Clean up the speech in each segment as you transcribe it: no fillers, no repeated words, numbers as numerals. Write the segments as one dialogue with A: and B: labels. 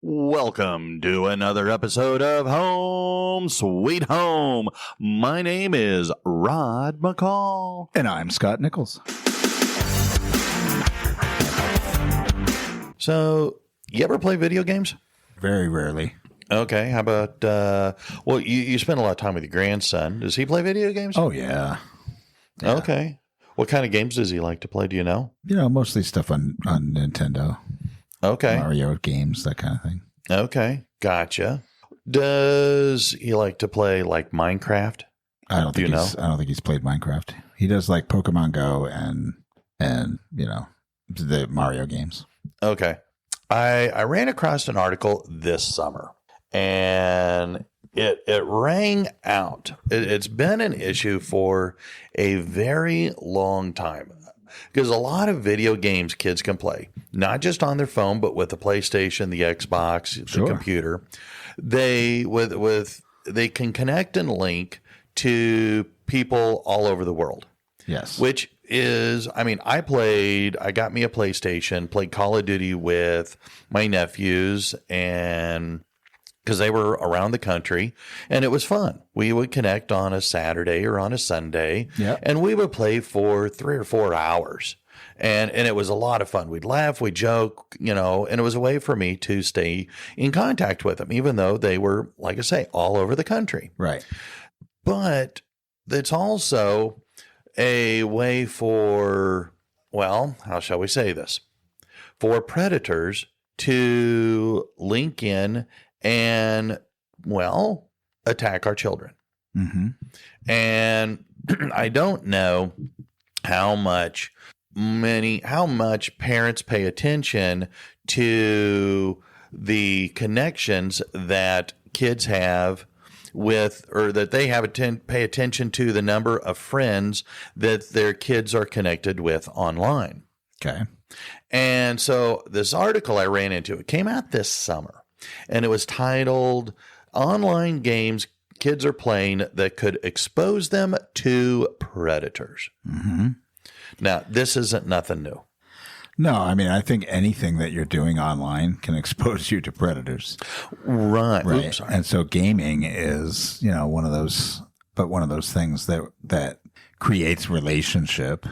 A: Welcome to another episode of Home Sweet Home. My name is Rod McCall.
B: And I'm Scott Nichols.
A: So, you ever play video games?
B: Very rarely.
A: Okay, how about, you spend a lot of time with your grandson. Does he play video games?
B: Oh, yeah.
A: Okay. What kind of games does he like to play? Do you know?
B: Mostly stuff on Nintendo.
A: Okay.
B: Mario games, that kind of thing.
A: Okay, gotcha. Does he like to play like Minecraft?
B: I don't think he's played Minecraft. He does like Pokemon Go and the Mario games.
A: Okay. I ran across an article this summer and it rang out. It's been an issue for a very long time. Because a lot of video games kids can play, not just on their phone, but with the PlayStation, the Xbox, the computer. They can connect and link to people all over the world.
B: Yes.
A: Which is, I got me a PlayStation, played Call of Duty with my nephews, and because they were around the country, and it was fun. We would connect on a Saturday or on a Sunday, and we would play for 3 or 4 hours, and it was a lot of fun. We'd laugh, we'd joke, and it was a way for me to stay in contact with them, even though they were, like I say, all over the country.
B: Right.
A: But it's also a way for, how shall we say this? For predators to link in and, attack our children.
B: Mm-hmm.
A: And I don't know how much parents pay attention to the connections that kids have with, or that they have pay attention to the number of friends that their kids are connected with online.
B: Okay.
A: And so this article I ran into, it came out this summer. And it was titled, Online Games Kids Are Playing That Could Expose Them to Predators.
B: Mm-hmm.
A: Now, this isn't nothing new.
B: No, I think anything that you're doing online can expose you to predators.
A: Right.
B: Oops, and so gaming is, one of those things that creates relationship,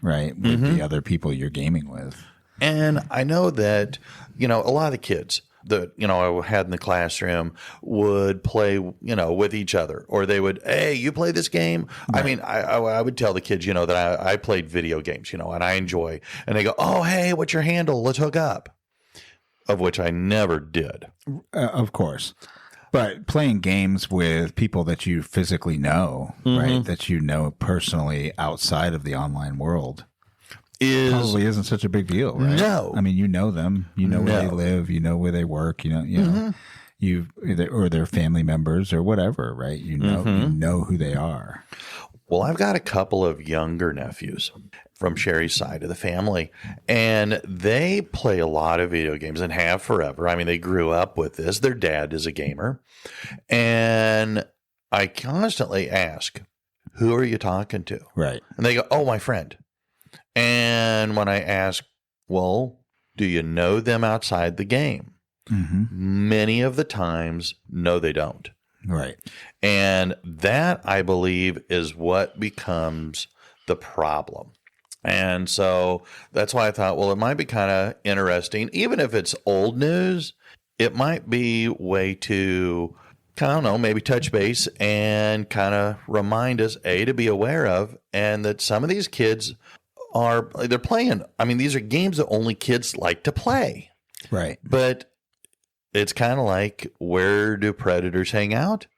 B: right, with the other people you're gaming with.
A: And I know that, a lot of the kids that, I had in the classroom would play, with each other, or they would, hey, you play this game? Right. I would tell the kids, that I played video games, and I enjoy, and they go, oh, hey, what's your handle? Let's hook up. Of which I never did.
B: Of course. But playing games with people that you physically know, right, that you know personally outside of the online world, probably isn't such a big deal, right?
A: No.
B: You know them, where they live, where they work, or their family members or whatever, right? You know who they are.
A: Well, I've got a couple of younger nephews from Sherry's side of the family, and they play a lot of video games and have forever. They grew up with this. Their dad is a gamer, and I constantly ask, who are you talking to?
B: Right.
A: And they go, oh, my friend. And when I ask, well, do you know them outside the game? Mm-hmm. Many of the times, no, they don't.
B: Right.
A: And that, I believe, is what becomes the problem. And so that's why I thought, well, it might be kind of interesting. Even if it's old news, it might be a way to, I don't know, maybe touch base and kind of remind us, to be aware of, and that some of these kids they're playing. These are games that only kids like to play.
B: Right.
A: But it's kind of like, where do predators hang out?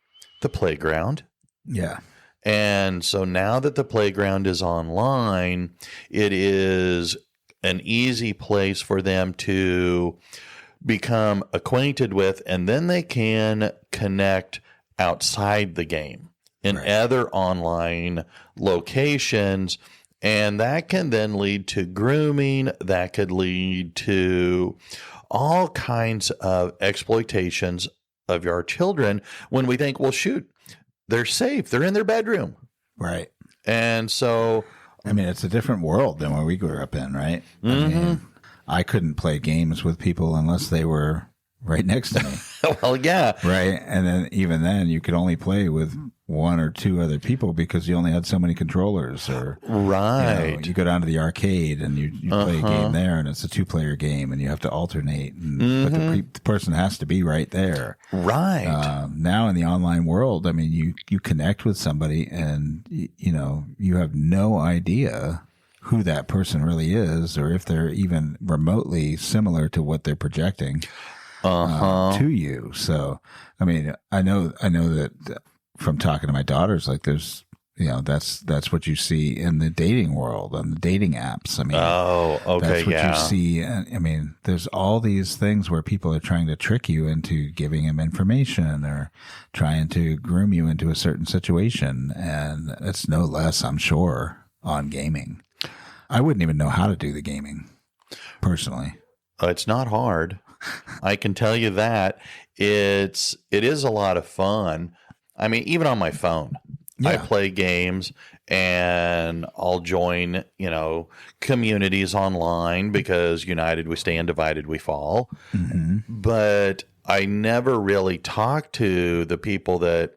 A: The playground.
B: Yeah.
A: And so now that the playground is online, it is an easy place for them to become acquainted with, and then they can connect outside the game in other online locations. And that can then lead to grooming. That could lead to all kinds of exploitations of our children when we think, well, shoot, they're safe. They're in their bedroom.
B: Right.
A: And so,
B: it's a different world than what we grew up in, right? I couldn't play games with people unless they were right next to me.
A: Well, yeah.
B: Right. And then even then you could only play with one or two other people because you only had so many controllers. Or
A: right.
B: You go down to the arcade and you play a game there, and it's a 2-player game, and you have to alternate. But the person has to be right there.
A: Right.
B: Now in the online world, I mean, you connect with somebody, and you have no idea who that person really is, or if they're even remotely similar to what they're projecting to you. So, I mean, I know that from talking to my daughters, like there's, that's what you see in the dating world, on the dating apps. I mean, that's what you see. I mean, there's all these things where people are trying to trick you into giving them information or trying to groom you into a certain situation. And it's no less, I'm sure, on gaming. I wouldn't even know how to do the gaming personally.
A: It's not hard. I can tell you that it is a lot of fun. I mean, even on my phone, I play games and I'll join, communities online because united we stand, divided we fall. Mm-hmm. But I never really talk to the people that,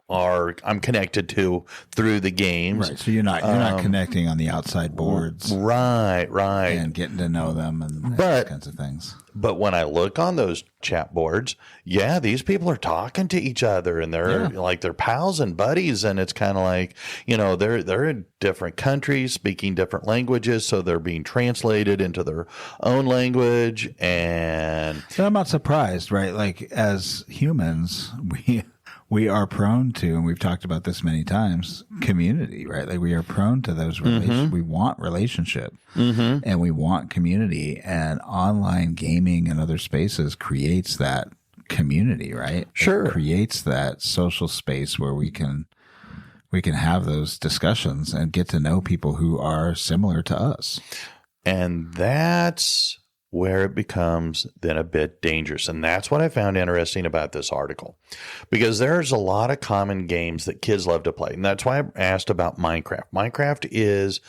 A: I'm connected to through the games.
B: Right. So you're not connecting on the outside boards.
A: Right.
B: And getting to know them and those kinds of things.
A: But when I look on those chat boards, these people are talking to each other and they're like they're pals and buddies. And it's kind of like, they're in different countries speaking different languages. So they're being translated into their own language. And
B: so I'm not surprised, right? Like as humans, we are prone to, and we've talked about this many times, community, right? Like we are prone to those relationships. We want relationship and we want community, and online gaming and other spaces creates that community, right?
A: Sure.
B: It creates that social space where we can have those discussions and get to know people who are similar to us.
A: And that's where it becomes then a bit dangerous. And that's what I found interesting about this article, because there's a lot of common games that kids love to play. And that's why I asked about Minecraft. Minecraft is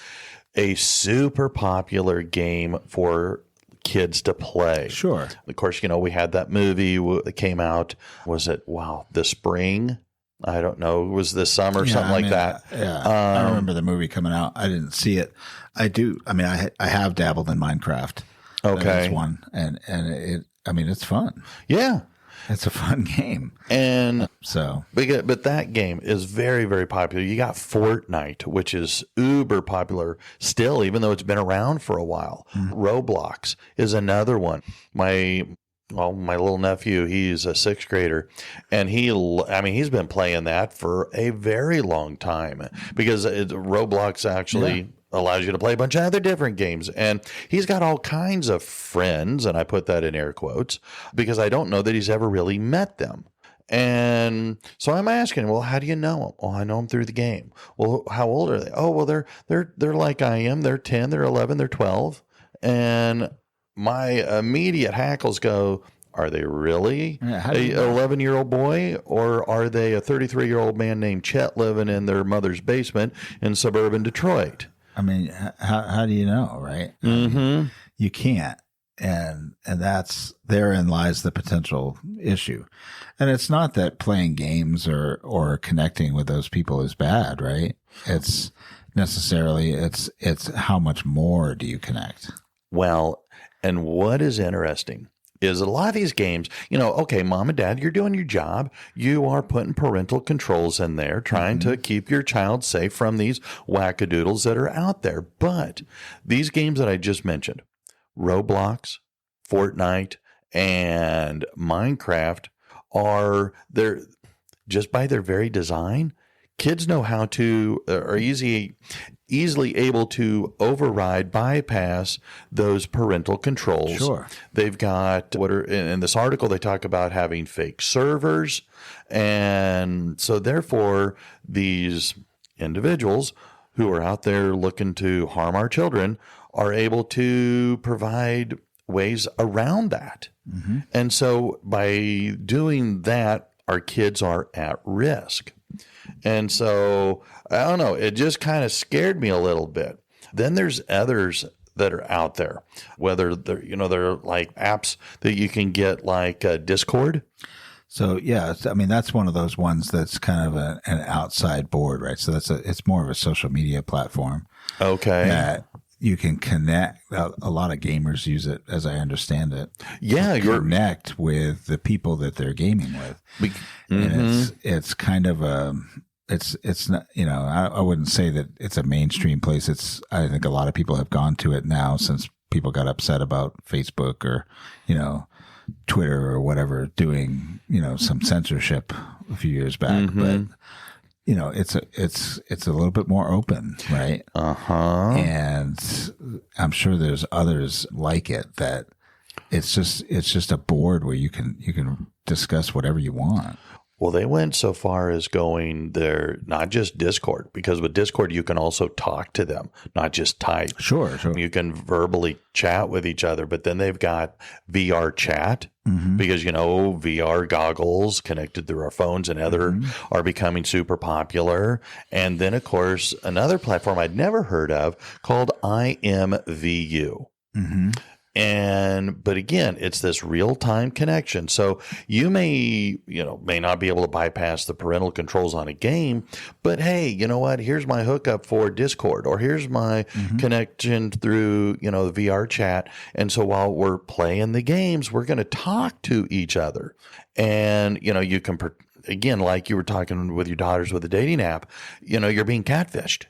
A: a super popular game for kids to play.
B: Sure.
A: Of course, we had that movie that came out. Was it, the spring? I don't know. It was this summer, something like that.
B: Yeah. I remember the movie coming out. I didn't see it. I do. I mean, I have dabbled in Minecraft.
A: Okay.
B: That's one. And it's fun.
A: Yeah.
B: It's a fun game.
A: And but that game is very, very popular. You got Fortnite, which is uber popular still, even though it's been around for a while. Roblox is another one. My little nephew, he's a 6th grader, and he's been playing that for a very long time because Roblox actually allows you to play a bunch of other different games. And he's got all kinds of friends, and I put that in air quotes because I don't know that he's ever really met them. And so I'm asking, well, how do you know them? Well, I know them through the game. Well, how old are they? Oh, well, they're like I am. They're 10, they're 11, they're 12. And my immediate hackles go, are they really an 11-year-old boy, or are they a 33-year-old man named Chet living in their mother's basement in suburban Detroit?
B: I mean, how do you know, right?
A: Mm-hmm.
B: I mean, you can't. And therein lies the potential issue. And it's not that playing games or connecting with those people is bad, right? It's necessarily, it's how much more do you connect?
A: Well, and what is interesting is a lot of these games, okay, mom and dad, you're doing your job. You are putting parental controls in there, trying to keep your child safe from these wackadoodles that are out there. But these games that I just mentioned, Roblox, Fortnite, and Minecraft, they're just by their very design, kids know how to, are easily able to bypass those parental controls.
B: Sure.
A: They've got in this article, they talk about having fake servers. And so therefore, these individuals who are out there looking to harm our children are able to provide ways around that. Mm-hmm. And so by doing that, our kids are at risk. And so, I don't know, it just kind of scared me a little bit. Then there's others that are out there, whether they're, they're like apps that you can get like Discord.
B: So yeah, I mean, that's one of those ones that's kind of an outside board, right? So it's more of a social media platform.
A: Okay.
B: That you can connect. A lot of gamers use it, as I understand it.
A: Yeah.
B: You connect with the people that they're gaming with. And it's kind of it's not, I wouldn't say that it's a mainstream place. I think a lot of people have gone to it now since people got upset about Facebook or, Twitter or whatever doing, some censorship a few years back. But, it's a little bit more open, right? And I'm sure there's others like it that it's just a board where you can discuss whatever you want.
A: Well, they went so far as going there, not just Discord, because with Discord, you can also talk to them, not just type.
B: Sure.
A: You can verbally chat with each other, but then they've got VR chat because, VR goggles connected through our phones and other are becoming super popular. And then, of course, another platform I'd never heard of called IMVU. But again, it's this real-time connection. So you may not be able to bypass the parental controls on a game, but hey, you know what? Here's my hookup for Discord, or here's my connection through, the VR chat. And so while we're playing the games, we're going to talk to each other. And, you can, again, like you were talking with your daughters with the dating app, you're being catfished.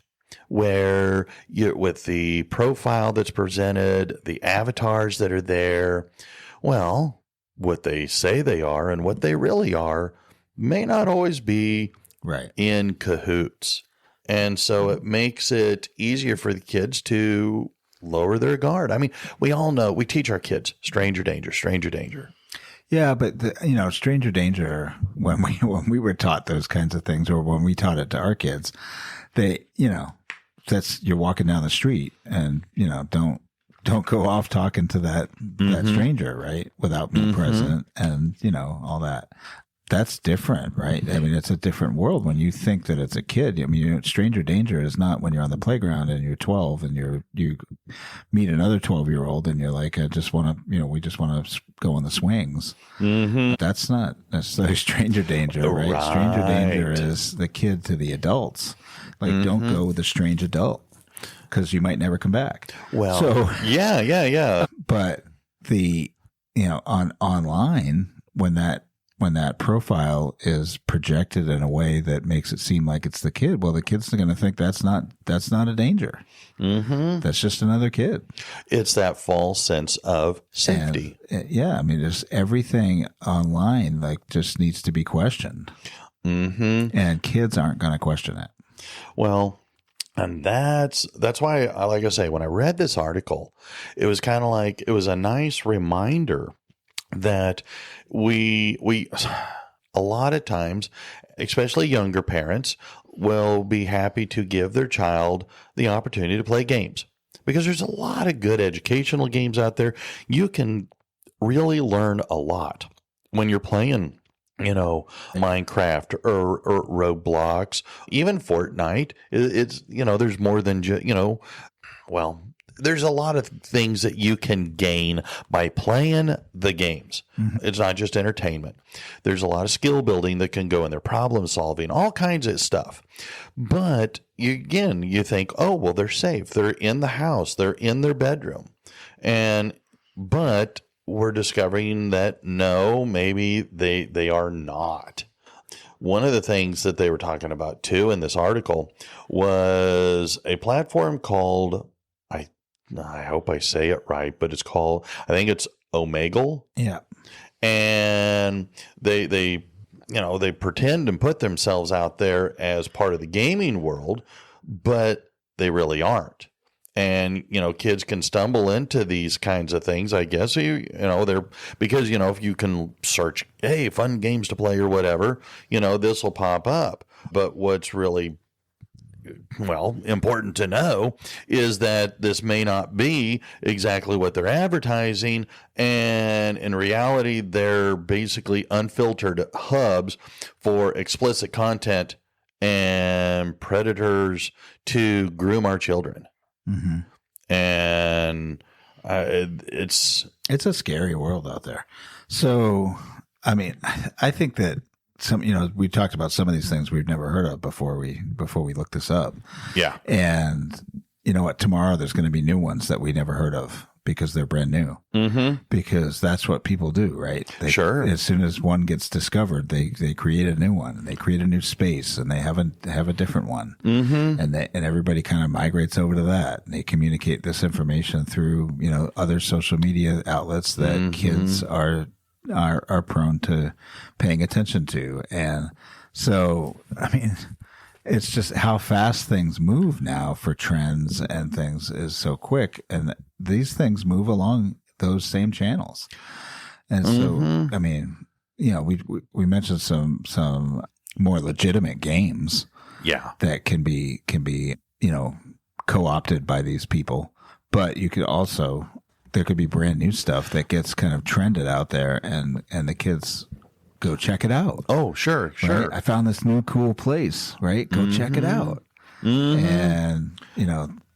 A: Where with the profile that's presented, the avatars that are there, well, what they say they are and what they really are may not always be
B: right
A: in cahoots. And so it makes it easier for the kids to lower their guard. I mean, we all know, we teach our kids, stranger danger, stranger danger.
B: Yeah, but stranger danger, when we were taught those kinds of things, or when we taught it to our kids, they, that's, you're walking down the street and, don't go off talking to that stranger, right? Without being present and, all that. That's different, right? I mean, it's a different world when you think that it's a kid. I mean, stranger danger is not when you're on the playground and you're 12 and you meet another 12-year-old and you're like, I just want to, we just want to go on the swings. That's not necessarily stranger danger, right? Stranger danger is the kid to the adults. Like, don't go with a strange adult because you might never come back.
A: Well, so, yeah.
B: But online, when that profile is projected in a way that makes it seem like it's the kid, well, the kid's going to think that's not a danger. That's just another kid.
A: It's that false sense of safety.
B: And, I mean, there's everything online just needs to be questioned. And kids aren't going to question it.
A: Well, and that's why, like I say, when I read this article, it was kind of like, it was a nice reminder that we a lot of times, especially younger parents, will be happy to give their child the opportunity to play games, because there's a lot of good educational games out there. You can really learn a lot when you're playing, Minecraft or Roblox, even Fortnite. It's, there's more than just, there's a lot of things that you can gain by playing the games. It's not just entertainment. There's a lot of skill building that can go in there, problem solving, all kinds of stuff. But you think, oh, well, they're safe. They're in the house. They're in their bedroom. But we're discovering that no, maybe they are not. One of the things that they were talking about too in this article was a platform called, I hope I say it right, but I think it's Omegle.
B: Yeah.
A: And they pretend and put themselves out there as part of the gaming world, but they really aren't. And, kids can stumble into these kinds of things, I guess, they're, because, if you can search, hey, fun games to play or whatever, this will pop up. But what's really, important to know is that this may not be exactly what they're advertising. And in reality, they're basically unfiltered hubs for explicit content and predators to groom our children. And it's
B: a scary world out there. So, I mean, I think that we talked about some of these things we've never heard of before we looked this up.
A: Yeah.
B: And you know what? Tomorrow there's going to be new ones that we never heard of because they're brand new.
A: Mm-hmm.
B: Because that's what people do, right?
A: Sure.
B: As soon as one gets discovered, they create a new one, and they create a new space, and they have a different one, and everybody kind of migrates over to that, and they communicate this information through other social media outlets that kids are prone to paying attention to, and so I mean. It's just how fast things move now for trends and things is so quick. And these things move along those same channels. And so, I mean, we mentioned some more legitimate games that can be, co-opted by these people, but you could also, there could be brand new stuff that gets kind of trended out there and the kids go check it out.
A: Oh, sure.
B: Right? I found this new cool place, right? Go check it out. And,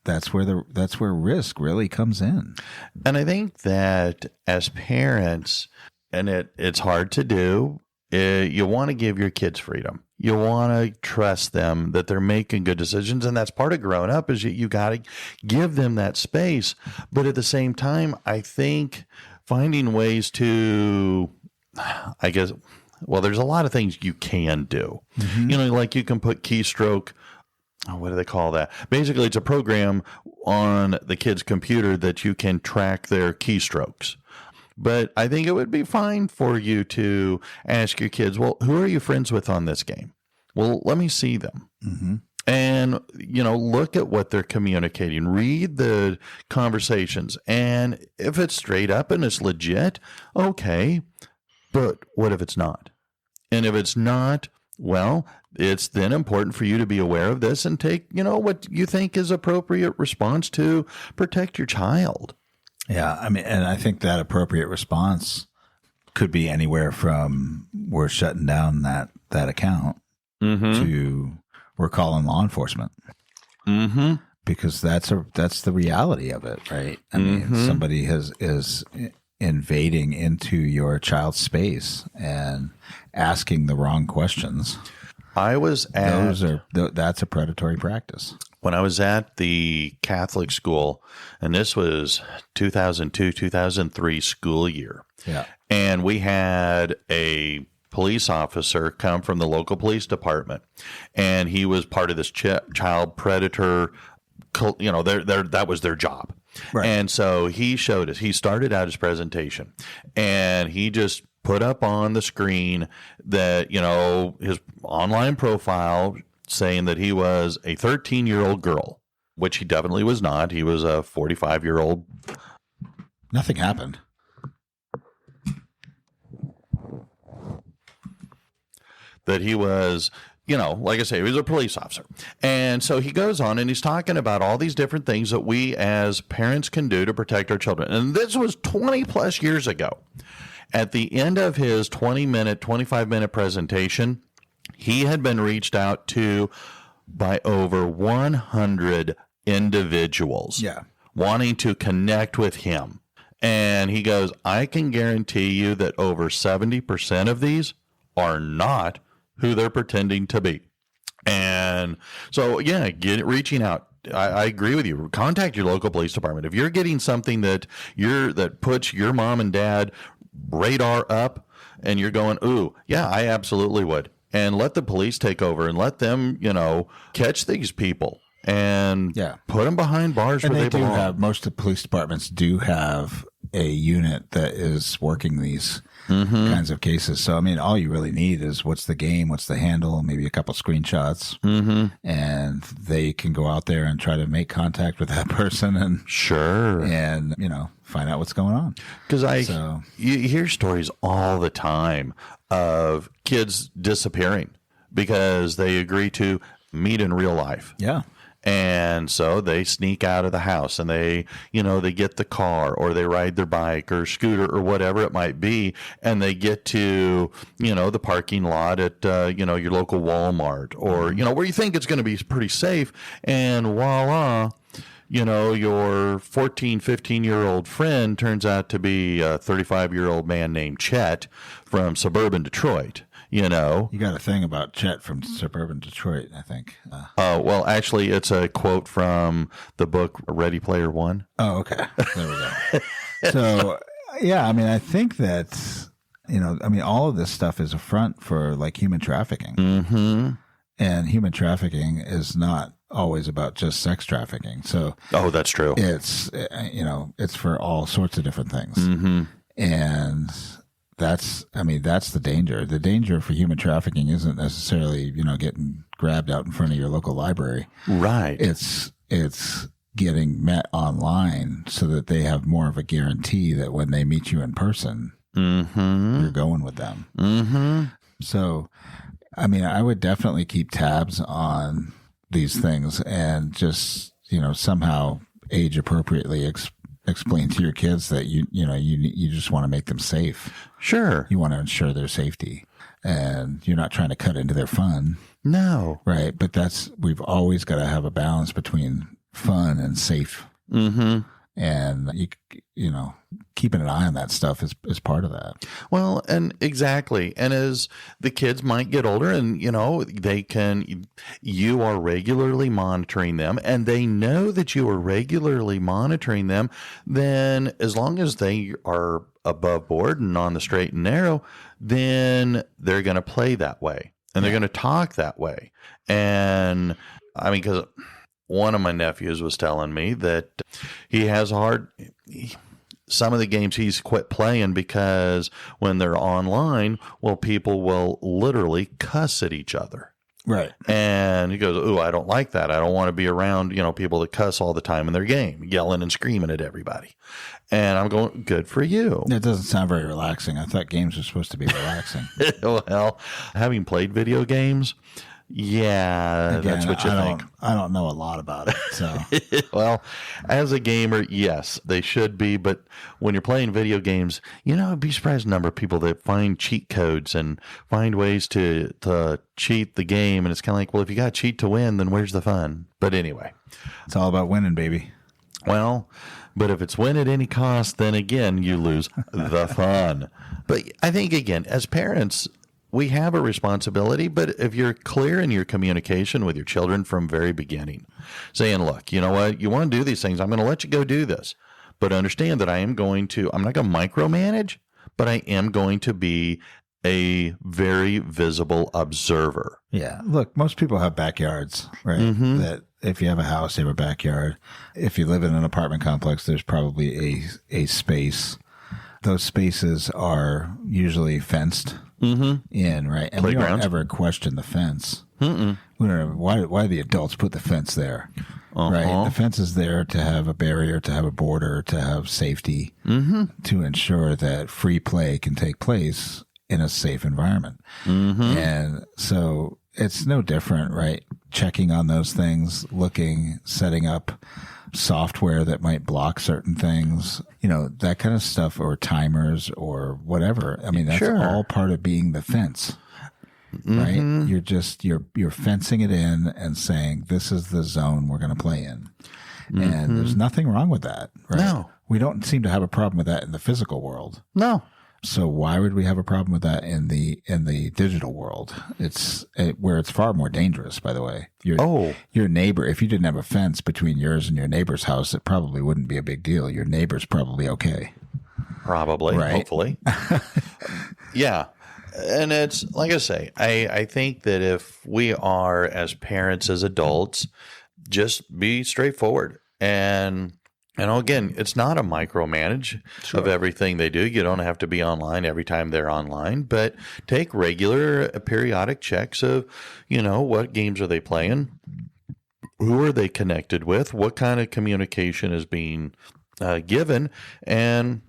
B: that's where risk really comes in.
A: And I think that as parents, and it's hard to do, you want to give your kids freedom. You want to trust them that they're making good decisions. And that's part of growing up is you got to give them that space. But at the same time, I think finding ways to, I guess, well, there's a lot of things you can do. Like you can put keystroke. Oh, what do they call that? Basically, it's a program on the kid's computer that you can track their keystrokes. But I think it would be fine for you to ask your kids, well, who are you friends with on this game? Well, let me see them. And, look at what they're communicating. Read the conversations. And if it's straight up and it's legit, okay. But what if it's not? And if it's not, well, it's then important for you to be aware of this and take, what you think is appropriate response to protect your child.
B: Yeah. I mean, and I think that appropriate response could be anywhere from we're shutting down that account to we're calling law enforcement. Because that's the reality of it, right? I mean, somebody is invading into your child's space and asking the wrong questions. That's a predatory practice.
A: When I was at the Catholic school, and this was 2002, 2003 school year.
B: Yeah.
A: And we had a police officer come from the local police department, and he was part of this child predator, that was their job.
B: Right.
A: And so he showed us, he started out his presentation and he just put up on the screen that, his online profile saying that he was a 13-year-old girl, which he definitely was not. He was a 45-year-old.
B: Nothing happened.
A: That he was, like I say, he was a police officer. And so he goes on and he's talking about all these different things that we as parents can do to protect our children. And this was 20 plus years ago. At the end of his 25-minute presentation, he had been reached out to by over 100 individuals wanting to connect with him. And he goes, I can guarantee you that over 70% of these are not who they're pretending to be. And so, reaching out. I agree with you. Contact your local police department. If you're getting something that puts your mom and dad radar up and you're going, ooh, yeah, I absolutely would. And let the police take over and let them, catch these people and put them behind bars where they belong.
B: Most of the police departments do have a unit that is working these kinds of cases. So, I mean, all you really need is what's the game, what's the handle, maybe a couple screenshots, and they can go out there and try to make contact with that person and find out what's going on.
A: Because you hear stories all the time of kids disappearing because they agree to meet in real life.
B: Yeah.
A: And so they sneak out of the house and they get the car or they ride their bike or scooter or whatever it might be. And they get to, the parking lot at, your local Walmart or, where you think it's going to be pretty safe. And voila, your 14, 15-year-old friend turns out to be a 35-year-old man named Chet from suburban Detroit. You
B: got a thing about Chet from suburban Detroit, I think.
A: Well, actually, it's a quote from the book Ready Player One.
B: Oh, okay. There we go. So, yeah, I mean, I think that, all of this stuff is a front for like human trafficking.
A: Mm-hmm.
B: And human trafficking is not always about just sex trafficking. So,
A: that's true.
B: It's, it's for all sorts of different things.
A: Mm-hmm.
B: And that's the danger. The danger for human trafficking isn't necessarily, getting grabbed out in front of your local library.
A: Right.
B: It's getting met online so that they have more of a guarantee that when they meet you in person,
A: mm-hmm.
B: you're going with them.
A: Mm-hmm.
B: So, I would definitely keep tabs on these things and just, somehow age appropriately explain to your kids that you just want to make them safe.
A: Sure.
B: You want to ensure their safety, and you're not trying to cut into their fun.
A: No.
B: Right. But we've always got to have a balance between fun and safe.
A: Mm-hmm.
B: And keeping an eye on that stuff is part of that.
A: Well, and exactly. And as the kids might get older and, you are regularly monitoring them and they know that you are regularly monitoring them, then as long as they are above board and on the straight and narrow, then they're going to play that way and they're going to talk that way. And because one of my nephews was telling me that he has some of the games he's quit playing because when they're online, people will literally cuss at each other.
B: Right.
A: And he goes, "Ooh, I don't like that. I don't want to be around, people that cuss all the time in their game, yelling and screaming at everybody." And I'm going, good for you.
B: That doesn't sound very relaxing. I thought games were supposed to be relaxing.
A: Well, having played video games, yeah, again, that's what you think.
B: I don't know a lot about it. So,
A: well, as a gamer, yes, they should be. But when you're playing video games, I'd be surprised the number of people that find cheat codes and find ways to cheat the game. And it's kind of like, well, if you got to cheat to win, then where's the fun? But anyway,
B: it's all about winning, baby.
A: Well, but if it's win at any cost, then again, you lose the fun. But I think, again, as parents, we have a responsibility, but if you're clear in your communication with your children from very beginning, saying, look, you know what, you want to do these things, I'm going to let you go do this, but understand that I'm not going to micromanage, but I am going to be a very visible observer.
B: Yeah. Look, most people have backyards, right?
A: Mm-hmm.
B: That if you have a house, you have a backyard. If you live in an apartment complex, there's probably a space. Those spaces are usually fenced.
A: Mm-hmm.
B: In, right? And we don't ever question the fence.
A: Mm-mm.
B: We don't know why the adults put the fence there,
A: uh-huh.
B: right? The fence is there to have a barrier, to have a border, to have safety,
A: mm-hmm.
B: to ensure that free play can take place in a safe environment.
A: Mm-hmm.
B: And so it's no different, right? Checking on those things, looking, setting up software that might block certain things, that kind of stuff, or timers or whatever. That's
A: sure.
B: all part of being the fence, right?
A: Mm-hmm.
B: You're fencing it in and saying, this is the zone we're going to play in. Mm-hmm. And there's nothing wrong with that, right?
A: No.
B: We don't seem to have a problem with that in the physical world.
A: No.
B: So why would we have a problem with that in the digital world? Where it's far more dangerous, by the way. Your neighbor, if you didn't have a fence between yours and your neighbor's house, it probably wouldn't be a big deal. Your neighbor's probably okay.
A: Probably, right? Hopefully. Yeah. And it's, like I say, I think that if we are, as parents, as adults, just be straightforward. And again, it's not a micromanage of everything they do. You don't have to be online every time they're online, but take regular periodic checks of, what games are they playing? Who are they connected with? What kind of communication is being given? And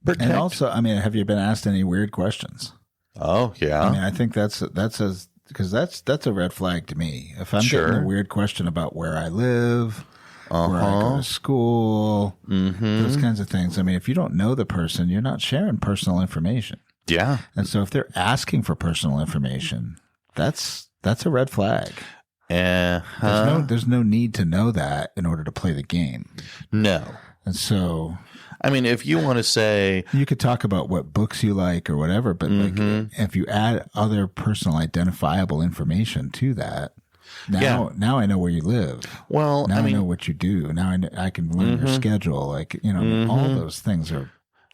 A: protect.
B: And also, have you been asked any weird questions?
A: Oh, yeah.
B: I think that's because that's a red flag to me. If I'm getting a weird question about where I live, where I go to school, those kinds of things. If you don't know the person, you're not sharing personal information.
A: Yeah.
B: And so if they're asking for personal information, that's a red flag. There's no need to know that in order to play the game.
A: No.
B: And so,
A: I mean, if you want to say,
B: you could talk about what books you like or whatever, but like if you add other personal identifiable information to that, now I know where you live.
A: Well,
B: now I know what you do. Now I can learn your schedule. Like, all those things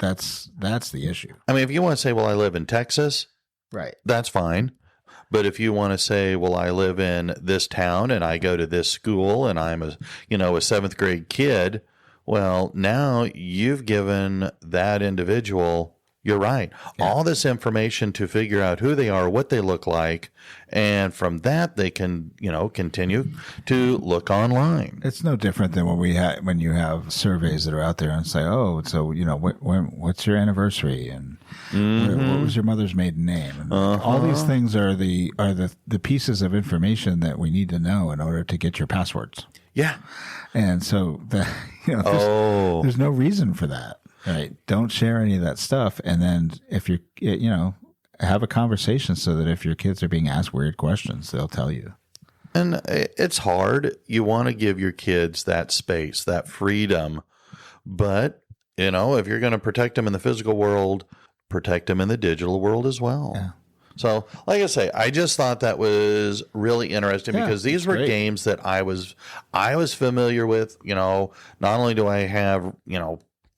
B: that's the issue.
A: I mean, if you want to say, well, I live in Texas,
B: right?
A: That's fine. But if you want to say, well, I live in this town and I go to this school and I'm a seventh grade kid, well, now you've given that individual, you're right, all this information to figure out who they are, what they look like, and from that they can, continue to look online.
B: It's no different than when you have surveys that are out there and say, oh, so what's your anniversary and what was your mother's maiden name? And all these things are the pieces of information that we need to know in order to get your passwords.
A: Yeah.
B: And so there's no reason for that. Right. Don't share any of that stuff. And then if you have a conversation so that if your kids are being asked weird questions, they'll tell you.
A: And it's hard. You want to give your kids that space, that freedom. But, if you're going to protect them in the physical world, protect them in the digital world as well. Yeah. So, like I say, I just thought that was really interesting because these were games that I was familiar with. Not only do I have,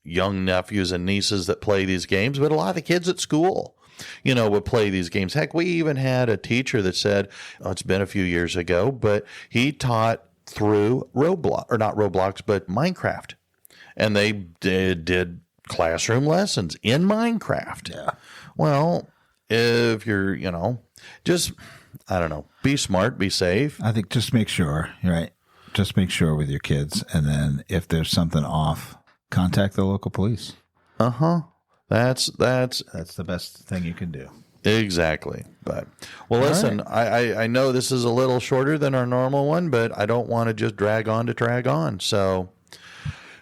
A: young nephews and nieces that play these games, but a lot of the kids at school, would play these games. Heck, we even had a teacher that said, it's been a few years ago, but he taught through Roblox, but Minecraft. And they did classroom lessons in Minecraft. Yeah. Well, if you're, just, I don't know, be smart, be safe.
B: I think just make sure, right? Just make sure with your kids. And then if there's something off, contact the local police.
A: That's
B: the best thing you can do.
A: Exactly. But listen, right. I know this is a little shorter than our normal one, but I don't want to just drag on. So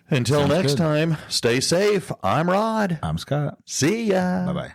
A: until next time, stay safe. I'm Rod.
B: I'm Scott.
A: See ya.
B: Bye-bye.